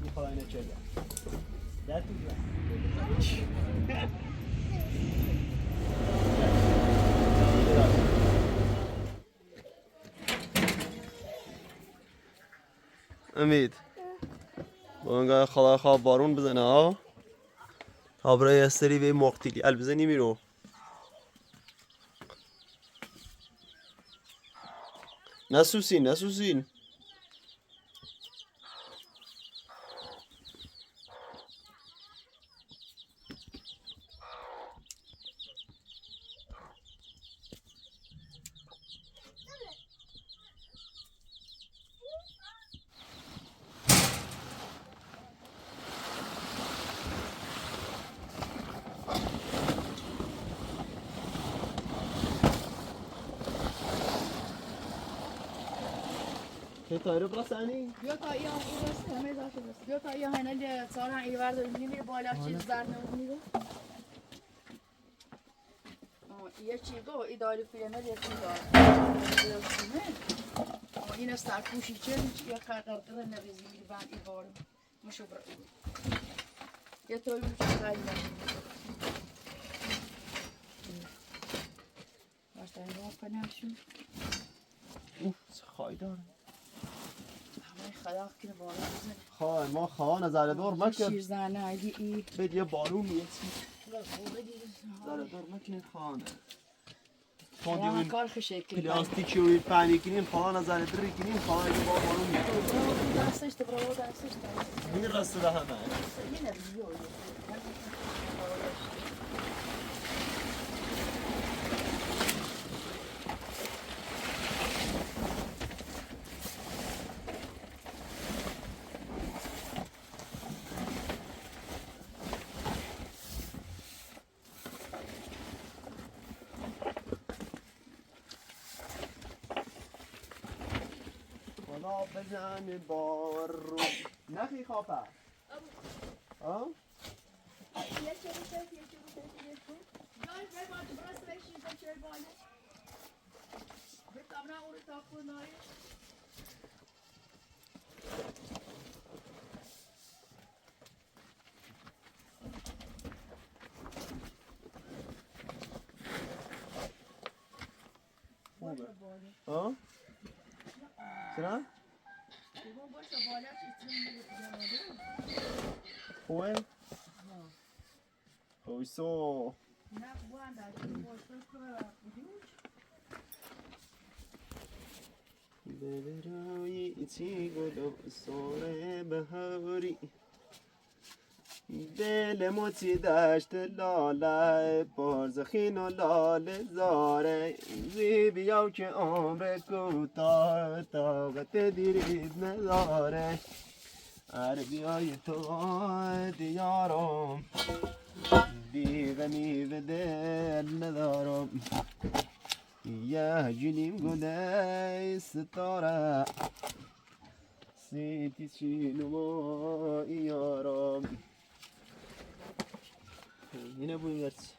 میخوای اینه چه در تو بیا امید با انگاه خدا خواب بارون بزنه ها تا برای استری به مقتیلی البزنی میرو نسوسین که تایرو برسانی؟ بیا تا این راست همه داشته بس بیا تا این هنل سارا ایوار داریم میره بالا چیز زرد نمیره یه چی گو ایداری فیلمه یه چی این استارکوشی چه یا قرقره نریزی میره بعد ایوار مشو برای یه توی میشه خیلی باشه این کنم شو اوه چه خواهی داره خدا کنه بالا بزنه خواه ما خواه نظر دور مکن شیرزنه اگه ای بید یه بارون یه چی نظر دور مکن خانه یا کار خوشه که پلاستیکی و پانی کنیم خواه نظر دری کنیم خواه یه بارون میاد دستش برو دستش این رسته به همه یه نبیو خدا بزن بار رو نخی خوابه ها؟ خوبه ها؟ چرا؟ خوبه؟ خویسو برای چی گل و ساره بهاری دل موچی دشت لاله بارزخین و لاله زاره زی بیاو که عمر کوتاه طاقت دیرید نداره ار بیای تو دیارم دیگه میوه دل ندارم یه جنیم گله ستاره سیتی چینو یارم yine bu gerçi.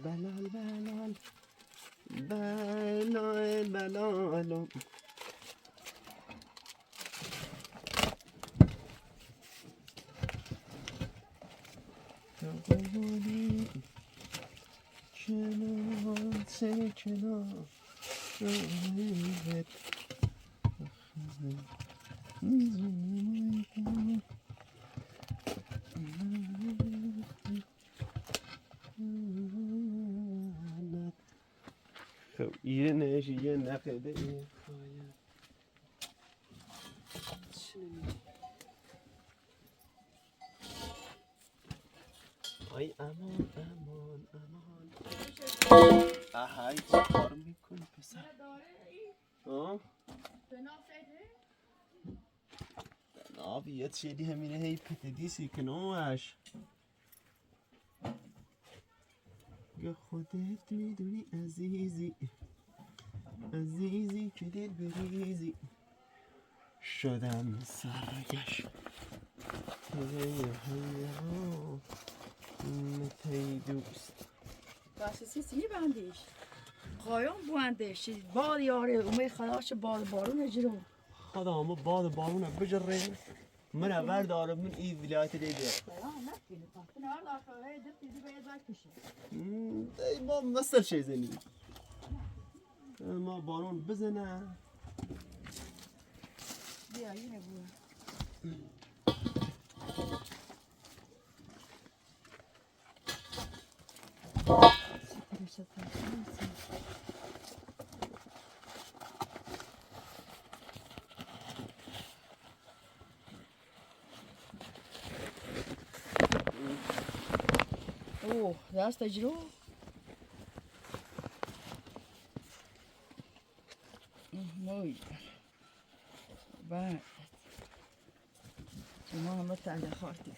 Belal. خب یه نقده ای امان اهای چه کار میکنی پسر نابی یه چیدی همینه هی پتدیسی کنوش یا خودت میدونی عزیزی که دل بریزی شدم سرگش متی دوست واسه سی بندیش خواهیم بونده شد باد یاره اومه خلاش باد بارون جلو خدا ما باد بارونه بجره من اول دارم من این ولایت دیگه ای ما مثل چه زنی ما بارون بزنه بیا اینه بود اوه دست تجرو موی بعد شما هم بتعلي خارتي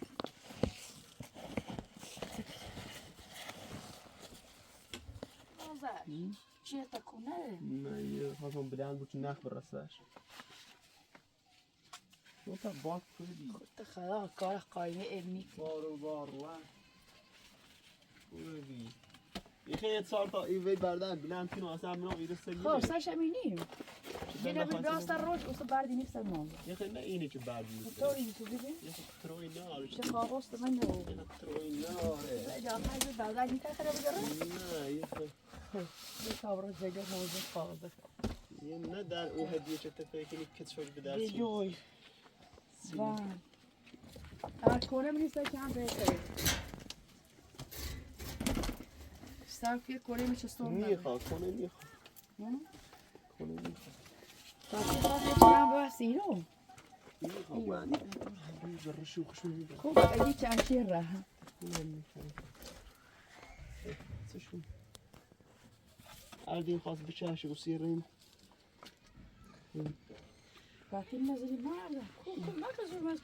چیه تکونه؟ نه یه خواستم بلند بود که نخ برسش شو تا باک کردی خود خدا کار قایمه علمی بارو بی یه سال تا ایوی بردن بلند کنو اصلا منو ایرسته خب سرش همینیم دیگه بیداست روش اصلا بردی نیست مال یه خیلی نه اینه که برد نیست طوری تو دیگه یه تروی ناره چه خواهست من نو یه تروی ناره اجازه هایی بردن نیست خیلی بگره نه یه یه کابرا جگه موضوع خواه یه نه در او هدیه چه تفکری کت شد به درسی جوی بان اما کنه نیست که هم بهتره استاکیه کنه میشه ستون میخواد کنه میخواد باید چرا بس اینو میخواد برشو خوشون میده خوب اگه چنچی راه چشم اردین خواست بچهشه و سیرین باید نظری مرده خوب نکزور مز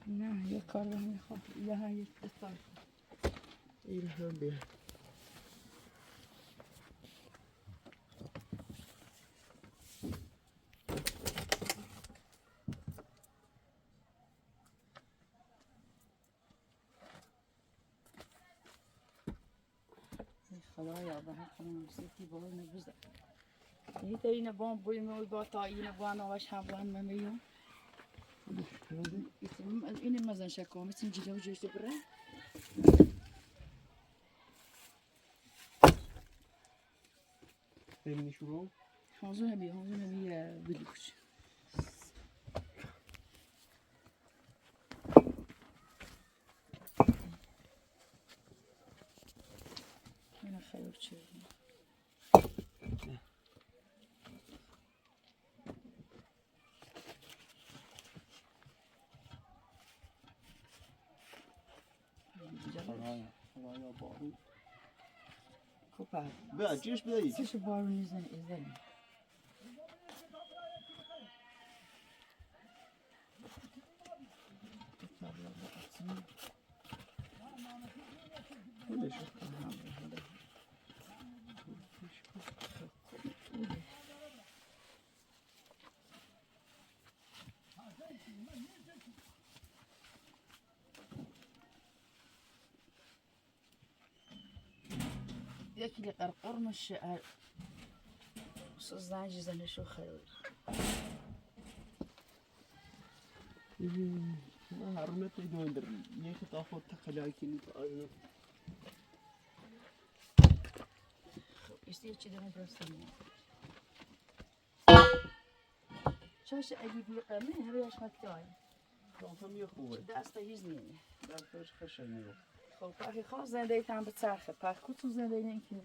نه یک کار رو میخواد یه ها یک بستار این هم بیا خدایا به حق من سیتی بالا نبوده این تا اینه بام بوی موی با تا اینه بوان آوش هم بوان ممیون اینه مزن شکام ایتیم جلو جوشته بره ببینی شروع هنزو نبی بلیوش اینه خیلی چه خدایا بارون کوپر بیا جیش بدهید سش بارون ایزن یکی دی قرقر مشه زنج زنشو خیلی هرونه تیدون در یکی تا خود تخلیقی نیست آینه ایستی چی دارم برستم چاش اگه بیقمه همه اشمت دای هم یه خوبه دست هیز نیمه دستش خشنیه خب پاکی خواه زنده ای تن به چرخه پاک کتون زنده ای نینکی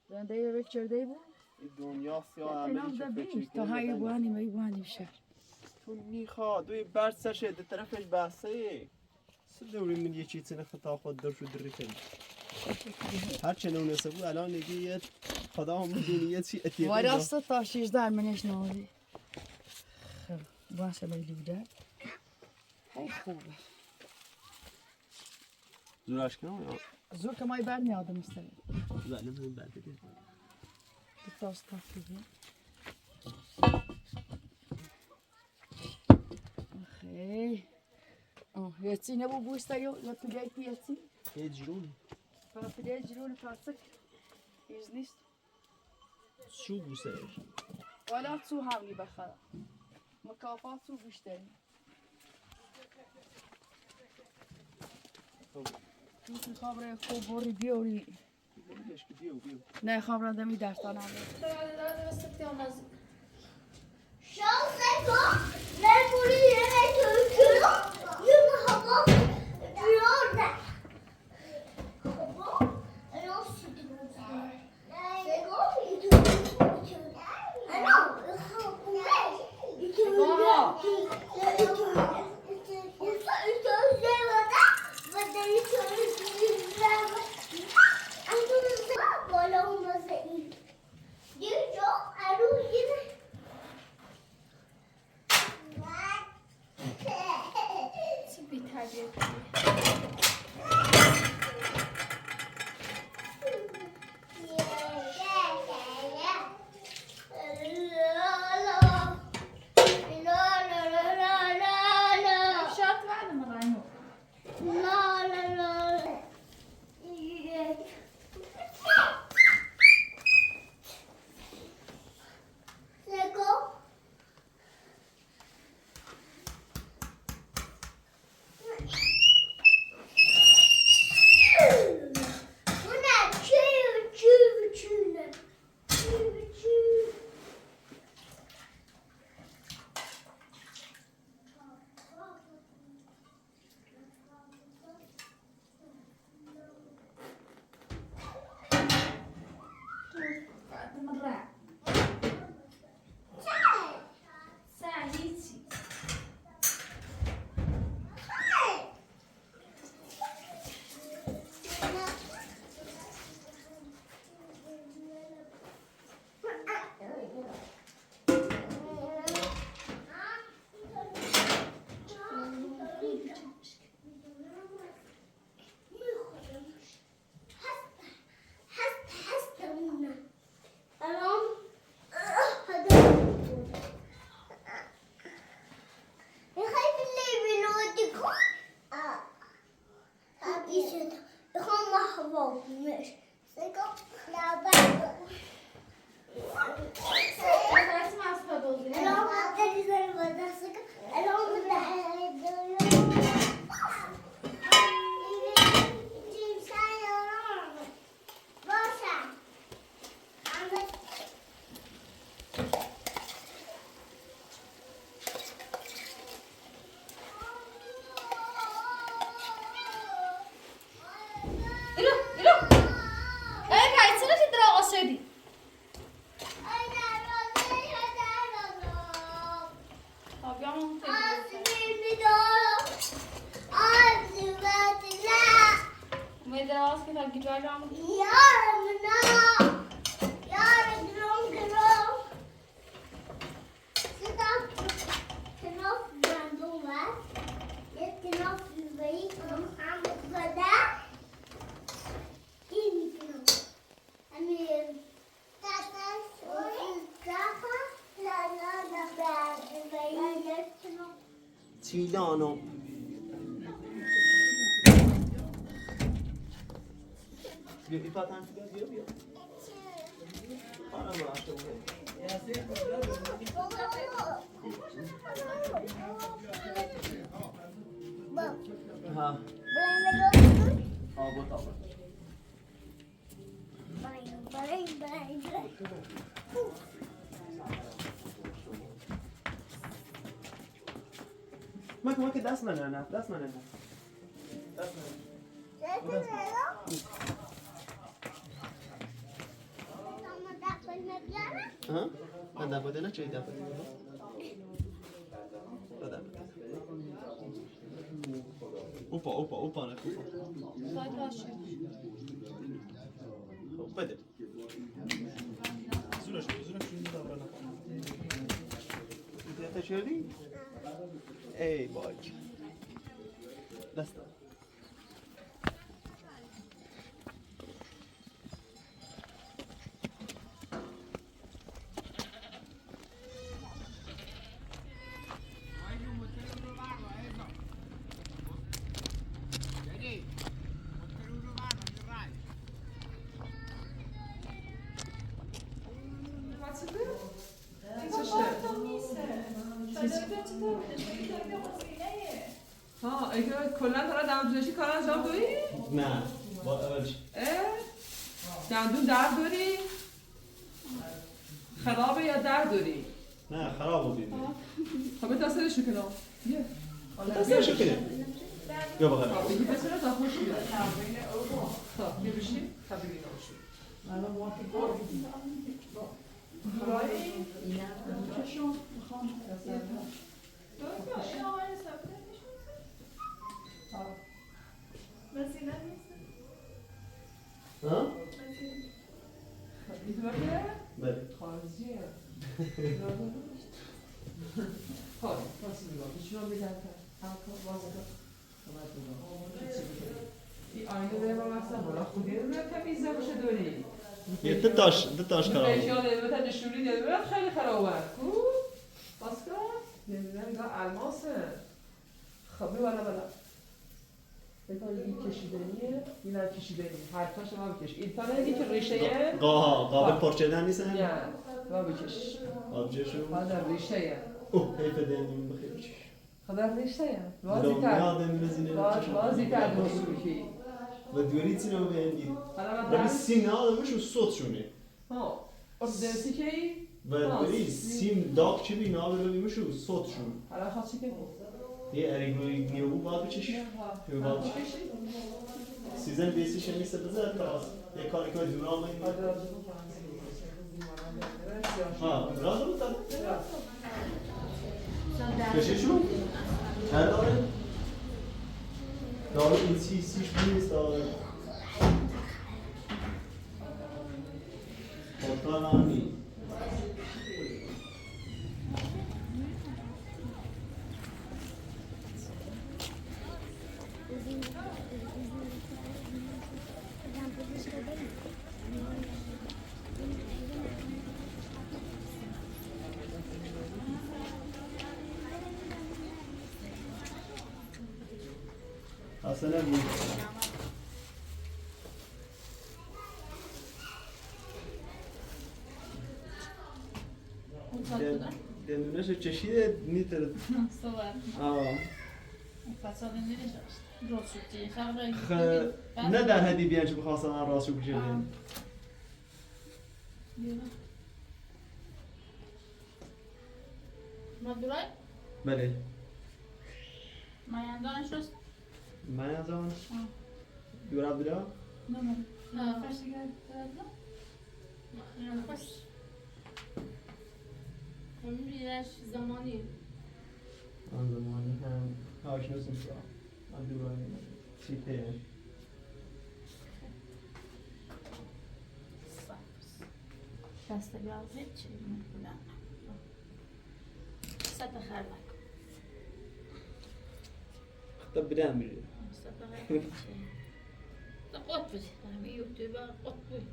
زنده ای به چرده بود این دنیا سیاه اینام عملی دا چه بیش فکر تا هایی بوانی شهر تو میخواد دوی برد سرشه ده طرفش بحثه دوری من یه چیزی نخطا خود در شو دری کنی هرچه نونسه بود الان نگی یه خدا هم میدونی یه چی اتیقی وای راسته تا 16 منش نوازی خب باشه لیلی بوده هی خوبه زورش کنم یا زور که مای بر میاده مستقیم بله من بعد دیگه تاست تاست دیگه ای یتی نبو بوسته یا پلیت یتی یه جرون فقط پلیت جرون پاسک ایز نیست شو بوسش ولا تو همونی بخدا مکافات تو بیشتری تو خبره خوب بری بیاری بیو نه خبره دمی درستان هم تیلانو بیا بی پاتن بیا آره ها آبود ما که دست من نه دست من ها من دفعه نه چه دفعه اوپا نه اوپا بده زورش داره نه شدی ای باک دست ها اگه کلا داره دندونپزشکی کار انجام داری؟ نه با اولش دندون درد داری؟ خرابه یا درد داری؟ نه خراب بود خب بتاثرش کنم یه تاثیرش کنه یا بغل خب بگی بسیار تا خوش بیاد خب یه بشی طبیعی نباشی ها؟ میتونه بله خارجیه خب پاسی بگاه بچونم بگم که این آینه داره با مثلا بالا خودی رو باید تمیزه باشه داری یه دو تاش خراب بود خیلی نمیتونه نشونی نمیتونه خیلی خرابه کو باسکا نمیدونم اینا الماسه خب بالا بالا بذار این کشیدنیه این هم کشیدنی هر تاش ما بکش این تا نه که ریشه قابل پرچیدن نیستن؟ نه ما بکش آبجهشون؟ خدا ریشه اوه حیف دنیم بخیر بچش خدا ریشه وازی دلم تر یادم بزینه وازی تر دوستی و دوری تینو بهندی حالا من ولی سیم نهادمشون صوت شونه ها درسی که ای و دوری سیم داغ چی بی نهاد ببینیمشون صوت شون حالا خواستی که یه اریگوی نیو باید بچش باید بچش سیزن بیسی شمیسته بزر تا یه کاری که دورا آمدیم ها راز بود داد کششون هر داره داره این سیش نیست داره خودتان آنی اصلا بود دندونش چشیده میتره نه در حدی بیان چه بخواستم من راست رو بشیدیم بله من از آن دور عبدالله زمانی آن زمانی هم هاشنوس میشه آن دورانی چی پیش دست بیازه چی میکنم ست خربک خطا بدن میره ست خربک چی قط بودی همه یوتیوب قط بود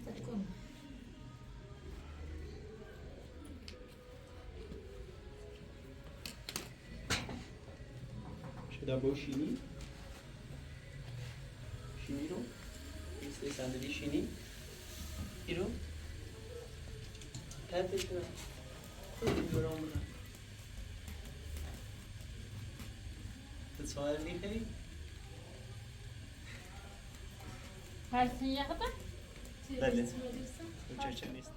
تکون شده با شینی شینی رو ایسته صندلی شینی ای رو تبت شده خیلی برام بودن تتصایر نیخی؟ هرسین یخدا؟ بله چه نیست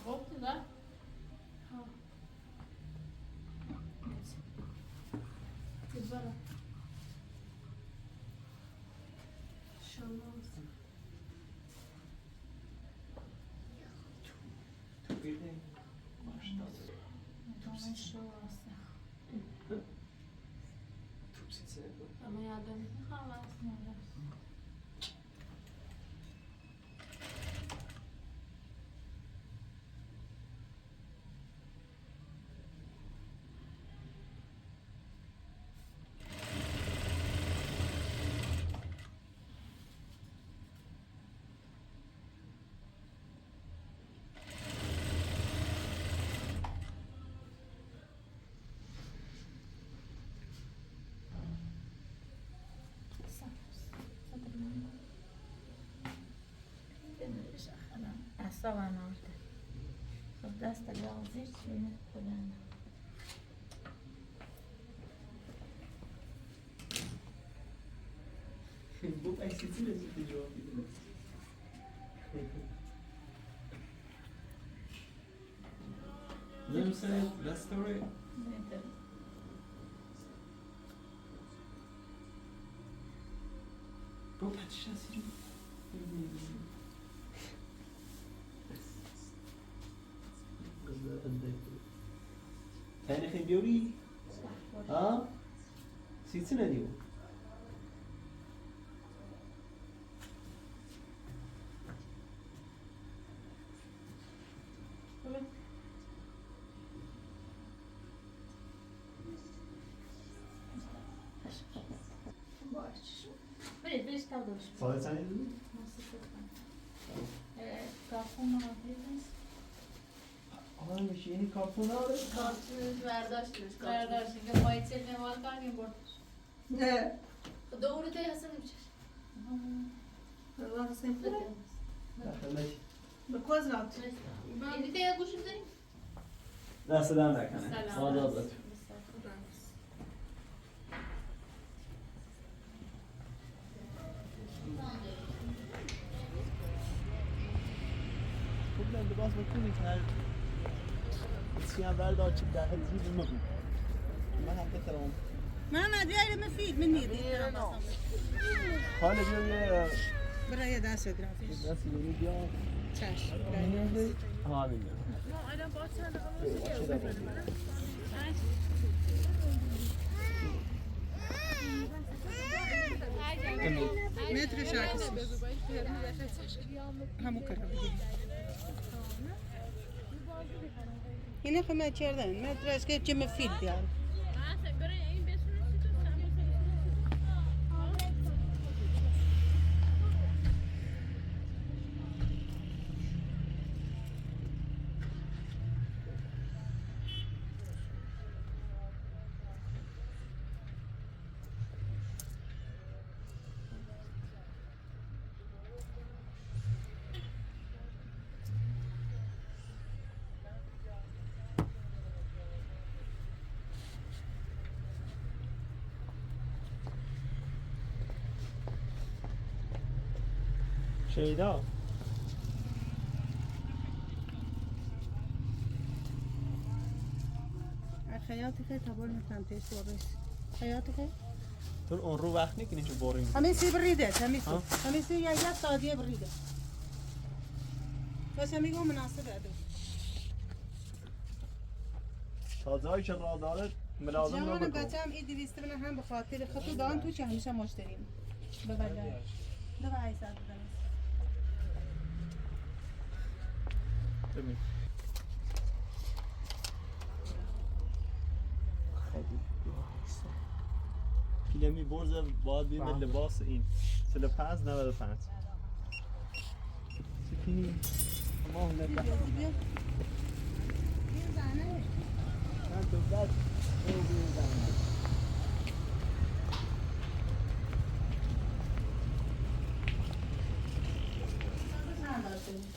گفتی ده؟ تبارا شماس تو بیرده شماس توپ سیسه بود اما یادم میخوام از سوانالده خب دست لازم چیه بلند Bu eksisi lezzetli cevap verin. Them said that story. Bu padişahsın. Yani kim diyor ki? Ha? Sizin ne diyor? برید برید تا دوش ساعت چند دیدی؟ کافون آفریدیست آه میشه یعنی کارتون داره؟ کارتون برداشتش برداشت که مایه چل نمال کردیم بردش نه دوره تایی حسن نمیشه والله حسين فلتة داخل بكوز رات اینی تایی گوشم داریم؟ دست دم نکنه سلام آزاد خوب نم باز بکنی که هر سیان بردار چی داخل زیر مگو من هم بترم محمد بیایید مفید من میری حالا بیام یه برای دست گرافیش دست یعنی بیام چشم ها بینیم متر شاکس همو کرم اینه خمه چردن متر از که چه مفید بیار شیدا خیاطی که تبار میکنم تیست بارش خیاطی که تو اون رو وقت نکنی چه باریم همه سی بریده همه سی یا یک سادیه بریده بس میگم مناسب ادو تازه هایی که را داره ملازم را جوان بکن بچه هم این 200 بنه هم به خاطر خطو دان تو چه همیشه مشتریم ببنده دو با عیسا بدنه ببین کلمی برزه باید بیم لباس این 35.95 سکنی ما هم نبه من تو بد او بیم زنه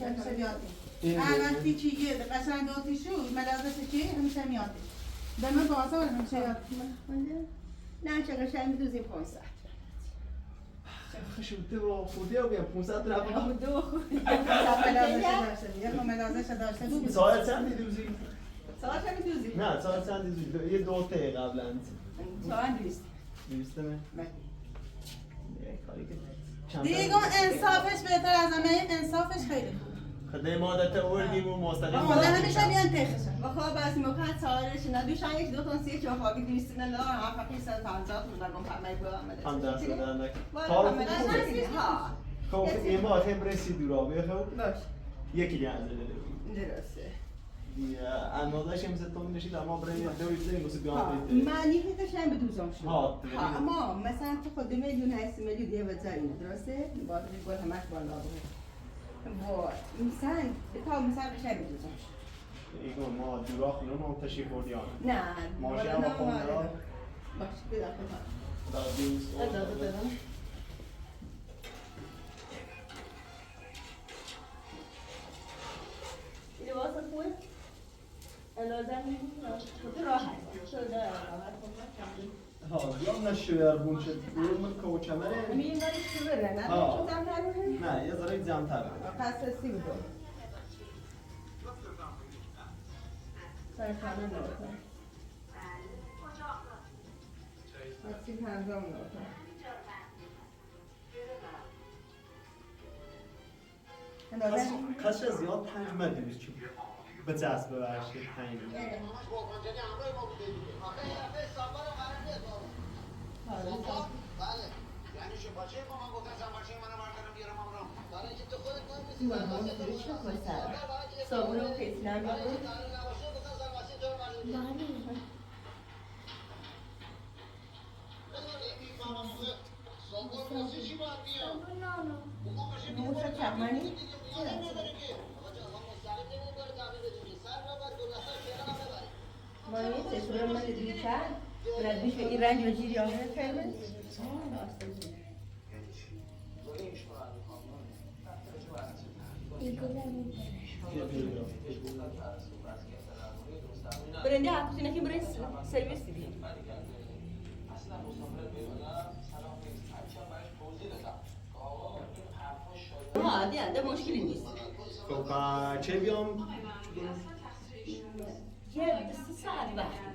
همیشه بیاتی وقتی چیه قشنگ آتی شو ملازش چیه همیشه میاتی به من بازا همیشه یاتی نه چه قشنگ میدوزیم 500 خشوته و خوده و بیم 500 رفت دو یک ملازش داشته بود ساعت چند دیدوزی؟ ساعت هم میدوزیم نه ساعت چند دیدوزی؟ یه 2 تا قبلا ساعت 200 200 نه؟ دیگه انصافش بهتر از همه انصافش خیلی خوب خدای مادت اوردیم و مستقیم مادر همیشه بیان تخشن بخواه بعضی موقع سوارش ندوشن یک دو تون سیه چه خوابی 200 نه هم فقط 150 تو نگم فهمی بود هم درس دادن نکن کار کارو خوبه ها خب ایما هم رسید دورا بخواب باش یکی لحظه داره درسته اندازش هم ستون نشید اما برای دوری بزنیم واسه بیان معنی که قشنگ بدوزم شد ها اما مثلا تو خود میلیون 8 میلیون دیگه بذارین درسته باید گل همش بالا بود و مثلا تا مثلا قشنگ بدوزم شد ایگو ما دورا خونم هم تشریف بردیان نه ماشین هم خونده باش بدم دا دیوز اجازه بدم لازم تو راحت تو راحت ها یا نشویر بون شد اون کوچمره همین این داری شو بره نه ها. تو دم نروه نه یه ذره جمع‌تر پس سی بودو سرکانه نوتا سی پنجام نوتا کاش زیاد پنج مدیریش چی به جذب برشید پنج صابون و پیتنم بود موش چمنی ما یه تشوره من دیگر برد بیش این رنج و جیری آمده کرده برنده حقیقی نکی برای سرویس دیدیم عادی ده مشکلی نیست خب چه بیام یه دست ساعت وقت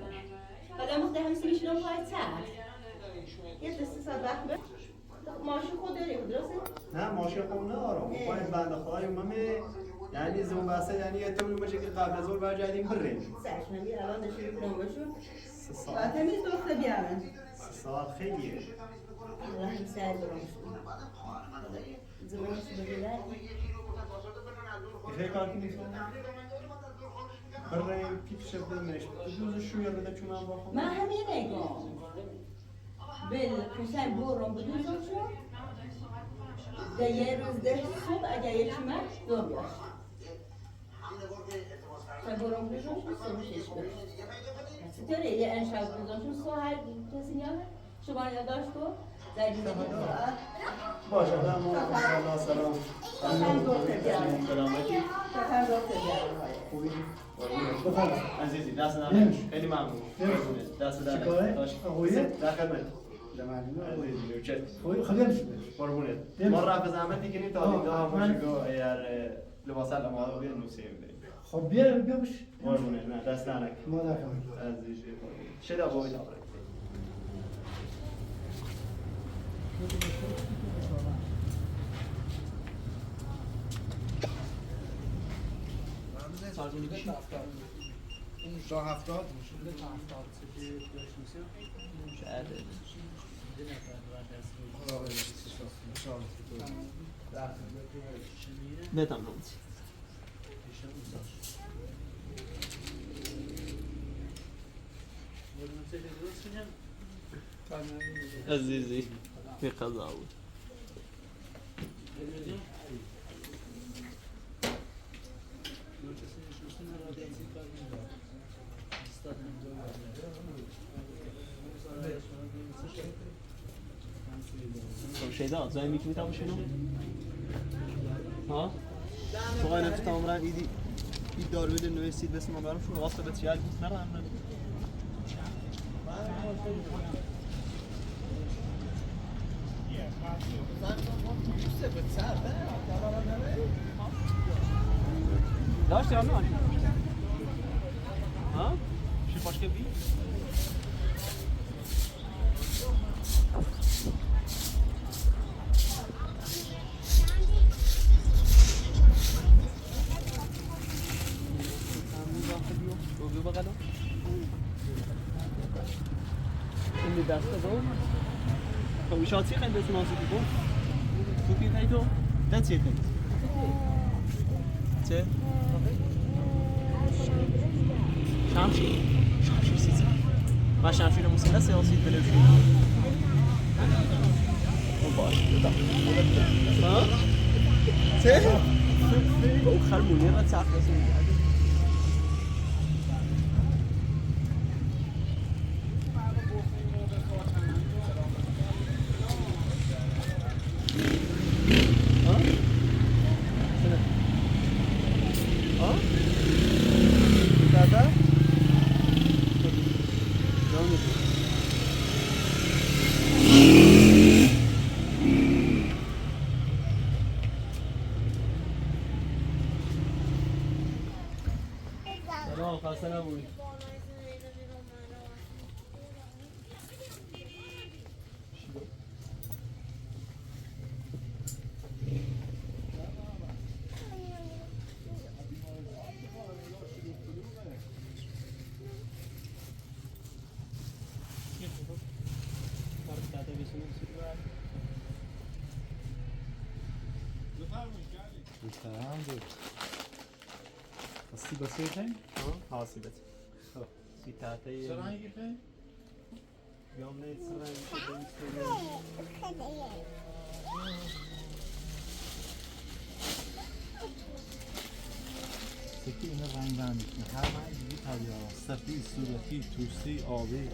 بعد وقت همین میشینم پای ساعت یه دست ساعت وقت به ماشین خود داریم درسته؟ نه ماشین خود ندارم باید بنده خواهی ممه یعنی زون بسته یعنی احتمال باشه که قبل از ظهر برگردیم بریم سرشون بیر الان نشون کنم باشون 3 ساعت بعد همین دوسته بیارن 3 ساعت خیلیه الله هم سر برامشون زمانش بگیرن خیلی کار کنید بریم پیتش بدمش دوز شویر بده چون هم باخم من همین نگام بل کشن برام بدوزم شد ده یه روز ده صبح اگر یه چیمه دو بیاش تا برام بدوزم شد صبح شش بیاش چطوره یه انشاء بدوزم شد ساعت کسی نیامه شما یادداشت کن در این ساعت باشه الله سلام سلامتی خوبی بفرمایید عزیزی دست نمیش خیلی ممنون دست در در خدمت قربونت ما رفت زحمت دیگه نیم تا دیگه باشه که اگر لباس الاماده بیان نوسیم خب بیا باش قربونت نه دست نرک ما نکنم عزیزی شده باید آورد شاه 70 نه تمام عزیزی به قضا بود شیدا زای میکنی تا باشینو ها تو قاعده تو تمام ایدی این دارو بده نویسید بس ما برام شو واسه بتیال نرم داشت یا نه ها چی پاش که بی این دست دو خب شاتی خیلی دست نازکی بود تو کی پای تو دست چیه چه شمشیر سیزی و شمشیر موسیقی سیاسی تلویزیون اون باشه ها چه او خرمونی را صاف کنید ها نه خسته نبودی. هستی بسیار خیلی؟ حاسبت سی تحتی چرا هنگی خیلی؟ بیام نید سرنگ سکی اینا رنگ رنگ میکنه هر رنگ دیگه طبیعه سفید، صورتی، توستی، آبی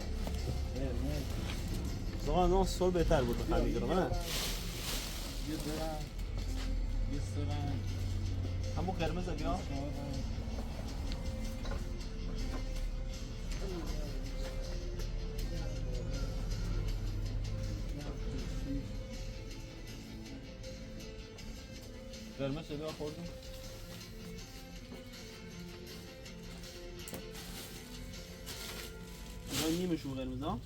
زمان اون سول بهتر بود بخواه بگیرم نه؟ یه درنگ یه سرنگ همون قرمز بیا قرمز بیا خوردیم اینا نیمشون قرمز ها؟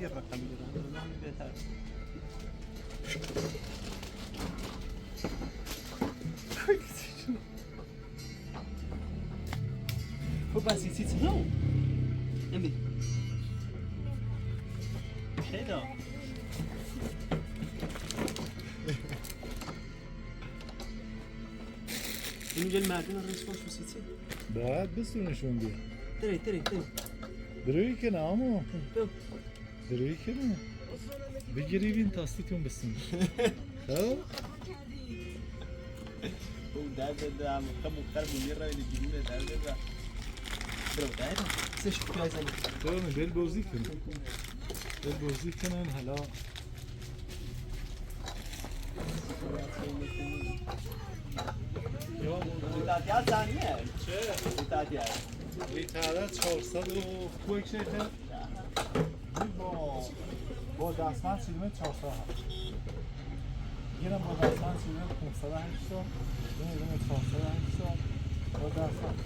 زیر رقم میگیرن همین بهتر خب بس یه چیزی نو نمی شیدا اینجا المردم الرئيس فوش وسيتي باید بسونشون بیا تري دروی که نه امو تو دروی که نه بگیری بین تاستیتون بسون خب او درد دام كم خرب ميرا اللي جنونه درد برو دايره سش كويس دارم دل بازی کنن دل بازی کنن حالا تعطيات ثانيه چه تعطيات لیتره 400 و کویک شیخه با دستمند سیلمه 400 هست گیرم با دستمند سیلمه 508 تا دونه 408 تا با دستمند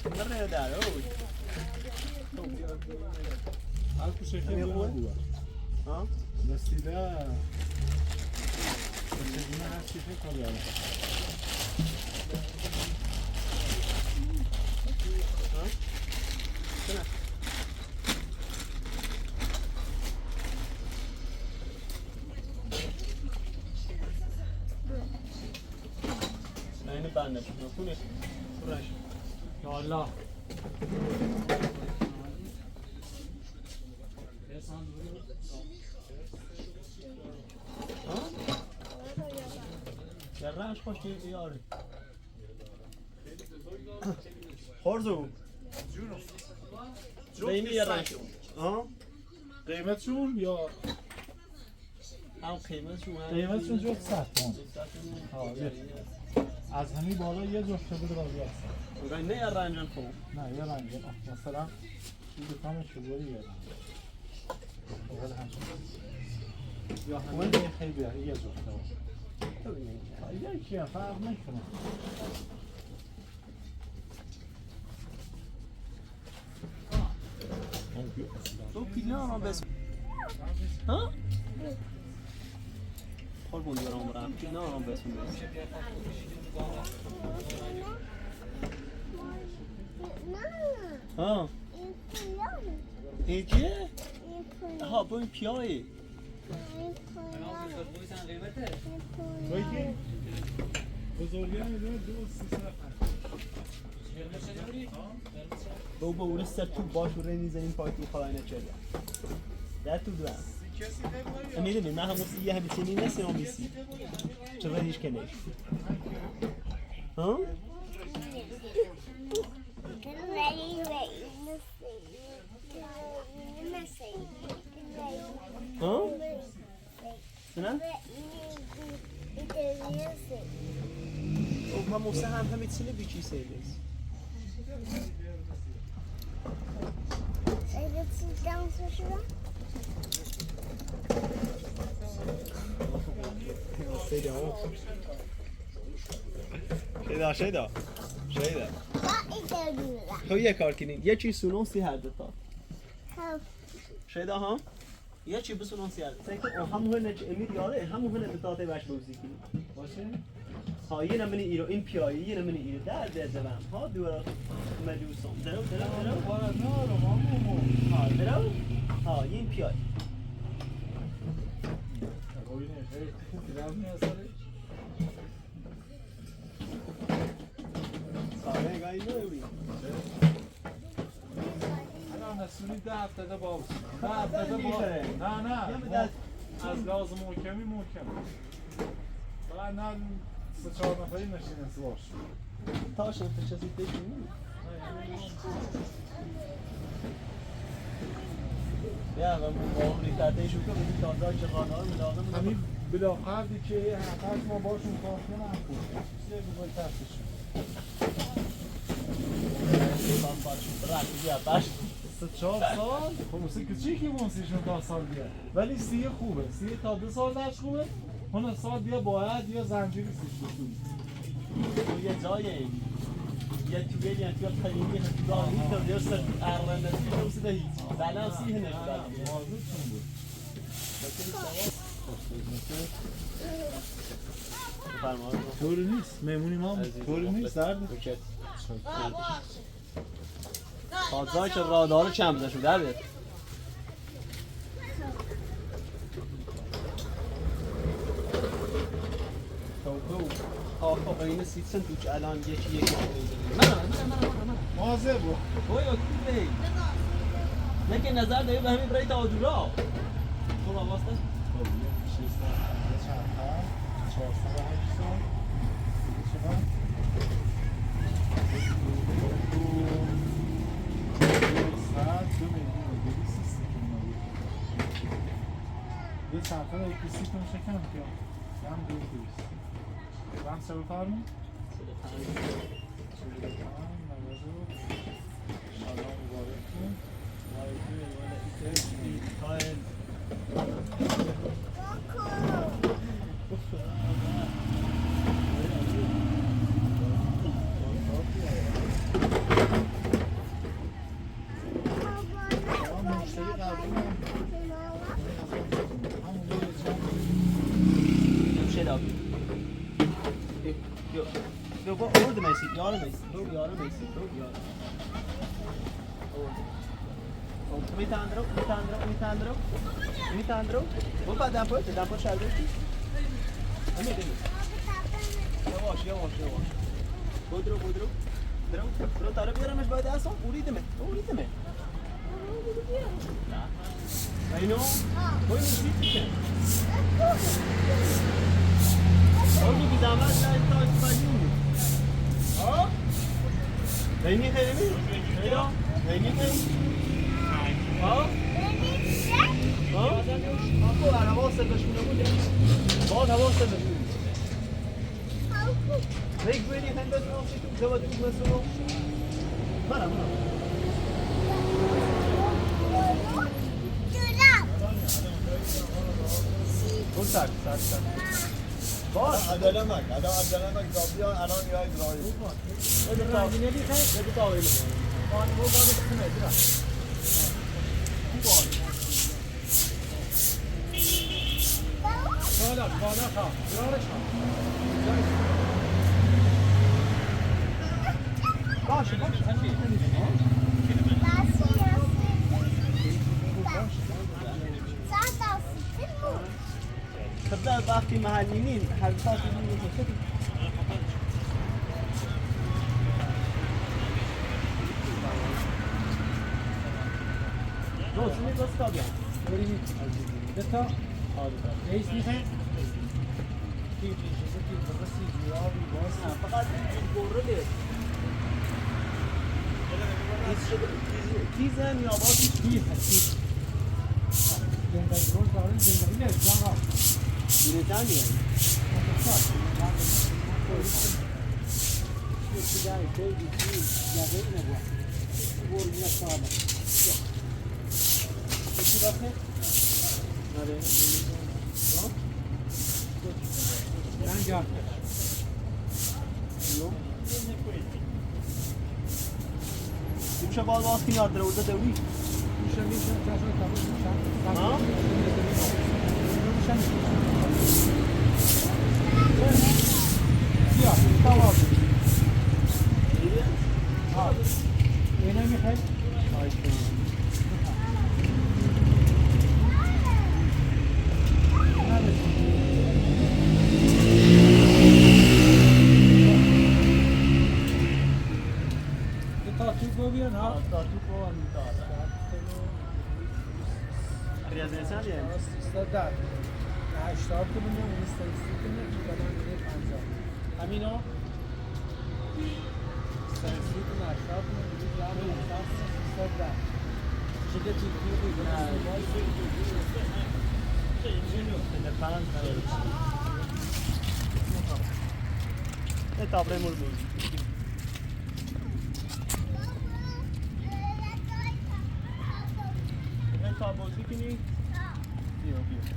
مرة دارو هر کوچه همین خوبه؟ خوبه ها رسیده رسیدونه هر چیزی کاری آره اینو بنده نکنه فرش یا الله درنش خوش یاری خورزو بینی یارش ها قیمتشون یا هم قیمتشون قیمتشون جفت 100 تومن از همین بالا یه جفت بده بازی هست نه یه رنجان خوب نه یه رنگ مثلا این دوتامه شلواری یه رنگ اول همچون یا همین یه خیلی بیاره یه جفت یکی هم فرق نکنه تو پیلا هم بس ها؟ خال بوندی برام برام پیلا هم بس ها این چیه؟ ها با این پیایی توی که بزرگی هم میدونه 2 با اون سر تو باش و رنی زنیم پای تو خدای نچرده در تو دوام میدونی من همون یه همه چینی نسی آمیسی چرا هیچ کنی ها ها نه او ما موسى هم تسيني بيجي سيلز شیدا تو یه کار کنین یه چی سونوسی هر دوتا شیدا ها یه چی بسونوسی هر دوتا همون هنه امید یاره همون هنه بتاته باش بوزی کنی باشه ها یه نمینی ایرو این پیایی یه نمینی ایرو در دوام ها دورا مجوسم درو ها درو ها این پیایی ساله گاهی نوی الان نسونی 10 هفته باز 10 هفته باز نه از لازم محکمی فقط نه 3-4 نفری نشینه باش تاش انفشاسی بشینی یا و ماموری کرده شو که بدی تازه چقدر لازم همین بلا قبلی که هفتش ما باشون کار کنم چیزی بگوی ترسشون سه 4 سال خب مثل کچیکی مونسیشون تا سال دیگه ولی سیه خوبه سیه تا 2 سال درش خوبه اون سال دیگه باید یا زنجیری سیش بسونی تو یه جایی یه توی یه توی قدیمی هستانی تو دیست ارلندی تو سیده هیچ زنم سیه نمیدارم موضوعتون بود طوری نیست مهمونی ما طوری نیست درد تازه که رادار چند بزنشون در بیاد آخه این سیستم توش الان یکی مازه بود اوی اوکی نه که نظر داری به همین برای تاجورا تو با واسطه خب یه 600 چند تا 408 سال چقدر یه چند تا اکیسیتون شکم که هم دو دوست رم سه بفرمون شالام مبارکتون Yo, orada Messi, yarın Messi, yarın Messi, yarın. Mi tandro. Bu kadar dampo şaldı. Hani değil mi? Yavaş. Bodro. Bro, taraf yaramış böyle asal. Uride mi? Ayno. Koy mu bitti? Oldu bir zaman daha takip ediyor. Ha? Beni خیلی خیلی بینی خیلی ها؟ ها؟ خب عربا سرگشونه بوده باید هوا سرگشونه ریک بینی خیلی بسید آمسی تو جواد تو مسئولو منم کن سر باش عدلمک دابیا الان یای درایی بده تاویل بده تاویل آن رو باید کنه درا بالا خواه درارش باشه تبدأ باقي مع اليمين حركات اليمين وكذا روز من بس طبيعي بریم دتا رئیس میخه تیم چیزی که درستی جوابی باز فقط این گوره بیاد تیزن یا بازی تیز هستی زندگی روز دارن زندگی نه جاها بیرتن میاد میشه باز که یاد رو دوری همینو سنسیت نشاط شده تابلو مول تا بازی کنی بیا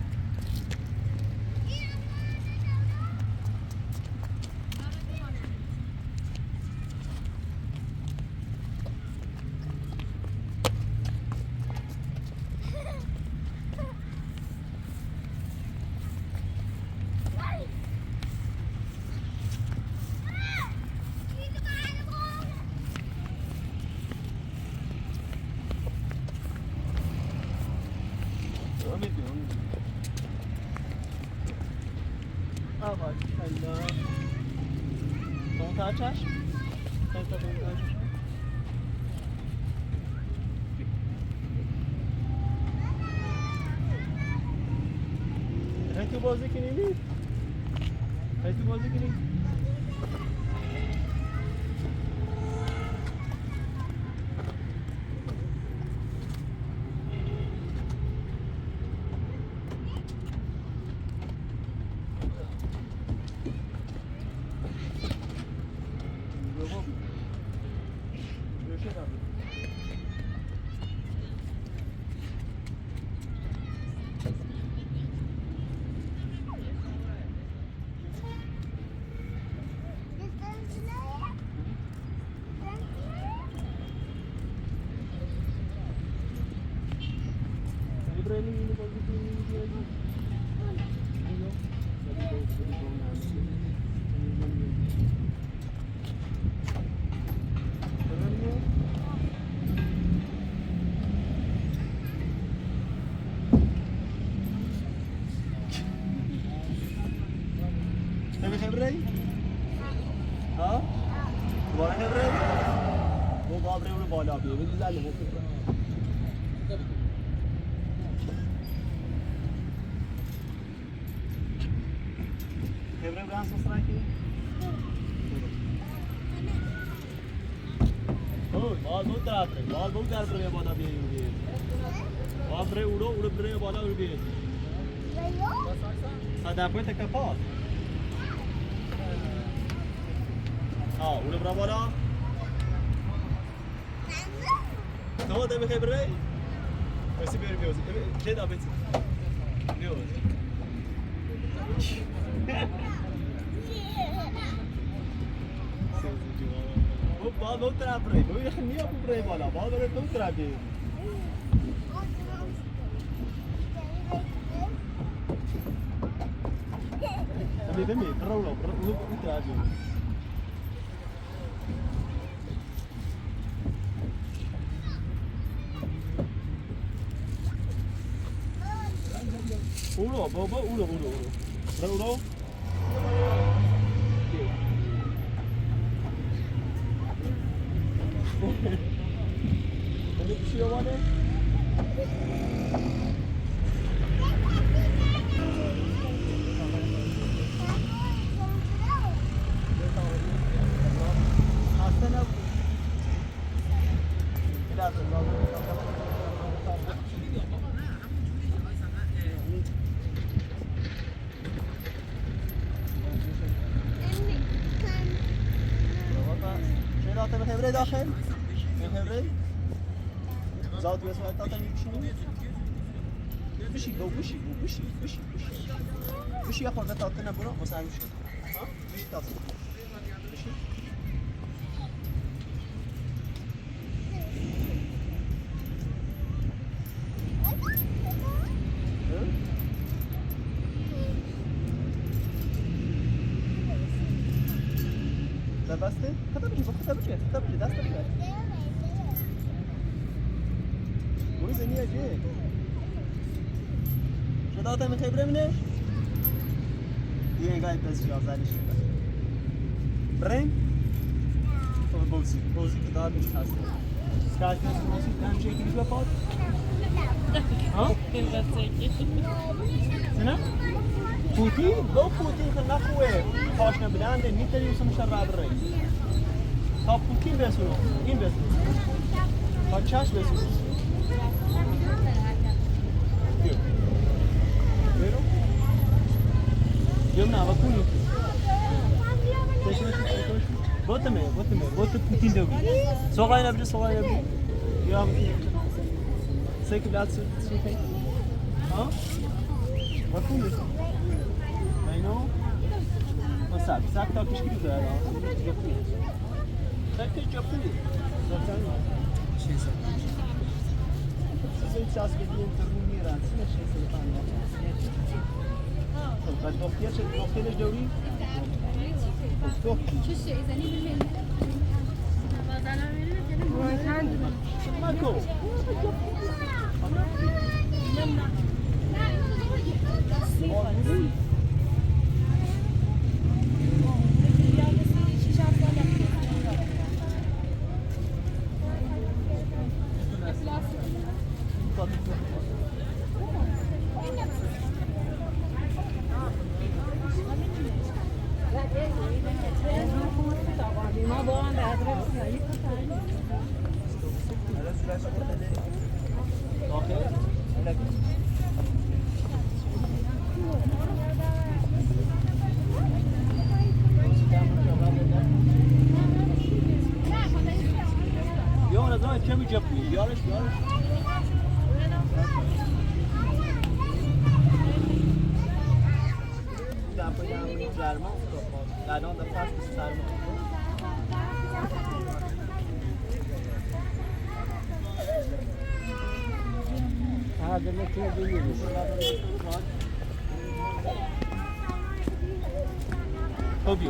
تو بازی کنی؟ تو بازی کنی؟ خبری؟ ها؟ دوباره خبری؟ وہ قابره اونو بالا بیه بدی زنه مفید خبره برای اساس رکی؟ باز بود طرف ره باز بود طرف ره بالا بیه قابره اونو بره بالا اونو بیه صدقه تکفات اونو برا بالا تو ده بخیر بره بسی بیاری بیوزی چه دا بیتی بیوزی با دو طرف بره ببین خیلی خوب بره بالا با بره دو طرف بره ببین برو طرف uno, baba, uno. Berapa uno? Ini siapa ni? لا شيلات الخبرة داخل الخبرة زاد بس ما تعطيني بشي لو بشي بشي ياخذ تعطينا برا بس عم بشي ها بشي تعطي بشي لبسته خطا بشي دست بشي وين زنية جي شداتا من خبره منه یه قاعد بس جازالش بریم بوزی که دار بیش هست سکاش نسی همشه که بیش بپاد ها؟ سنه؟ پوتی؟ لو پوتی خل نخوه پاشنه بلنده نیتری وسمش را بره تا پوتی بسونو این بسونو تا چش بسونو برو يومنا بكوني بوتمي بوت بوتين دوغي صغير نبجي يا سيك بلاد سوكي ها بكوني اينو وصاب ساكتا كشكي ده ساكتا جابوني شيء زي تشاس بدين ترمي راس شيء سلطان بعد اختيار شد اختيار دوري شو الشيء اذا نيجي بالمين ماكو کمی جپی یارش دپای جرمان الان در فصل سرما هذا ما كان بيجي اوبي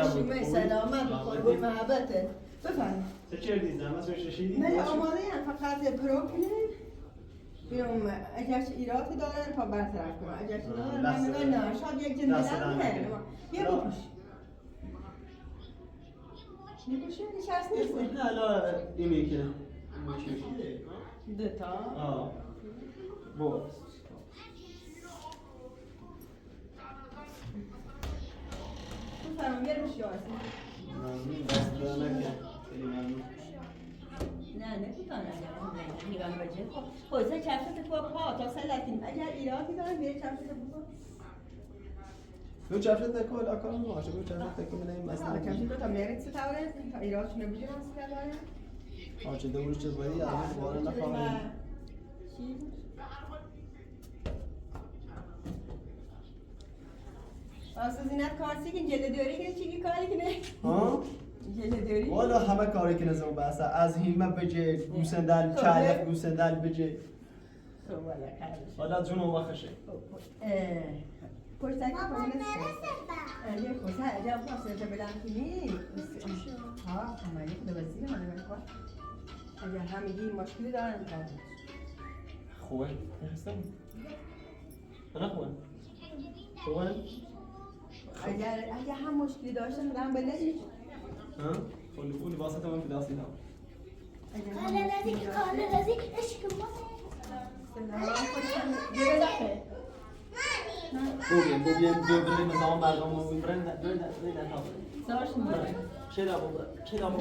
خوشی سلامت بخور محبته بفرم چه دیدم مثلا ششیدی من آماده ام فقط پرو کنین بیام اگرش ایراتی دارن پا برطرف کنم اگرش ندارن نه شاید یک جن بدن نه یه بپوش نپوشی نشست نیست نه لا ایمی که دوتا آه بود بفرم بیارم شیاسی ممنون دست نکن خیلی ممنون نه نمیتونم بجه خب چفت تو پا تا سلطین اگر ایراتی دارن بیاری چفت بکن لو چفت کل اکارم باشه لو چفت کل نیم مثلا چفت تا میارید سی تاوره تا ایراتشون بجه راست کرداره آچه دورش چیز بایی از باره نخواهیم چی؟ واسه زینت کارسی که جلد دوری که چیگی کاری کنه ها؟ جلد دوری؟ والا همه کاری که نزم بسه از هیمه بجه گوسندل چالف گوسندل بجه خب والا کارش والا جون اون وقتشه پشتکی کنه یه خوزه عجب خواسته تا بلند کنی ها همه یک دوزی همه نمیخواد اگر همگی مشکلی دارن خوبه؟ هستم انا خوبه؟ خوبه؟ اگر هم مشکلی داشتن بدن بلدی ها؟ اون واسطه من پلاسی دام بوبیم دو بری مزام برگام و برند برند چرا سلام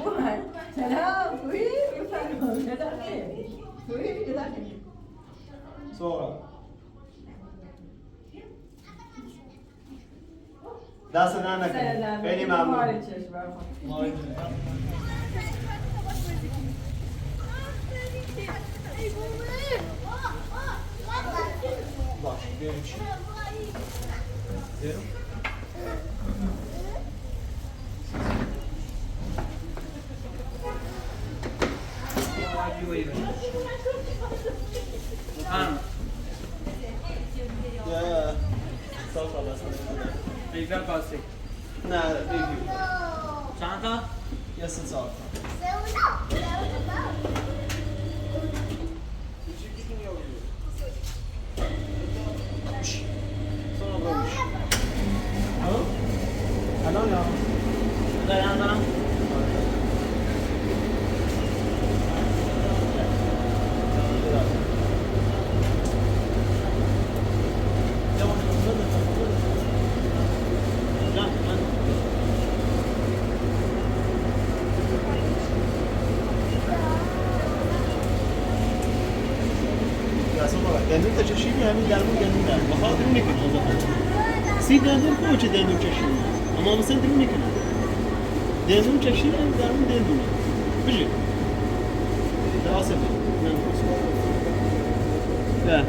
خوبی؟ بفرمایید نداره خوبی؟ نداره سورا دست نه نکنید خیلی ممنون باش بریم چی بریم یا صاف خلاص بیشتر کاستی. نه ریویو چند تا؟ یا سه ساعت الان یا دارم دندون تا چشیدی همین درمون دندون در بخواه درون نکنه سی دندون خواه چه دندون چشیدی اما مثلا درون نکنه دندون چشیدی همین درمون دندونه بجه دراسه بید نه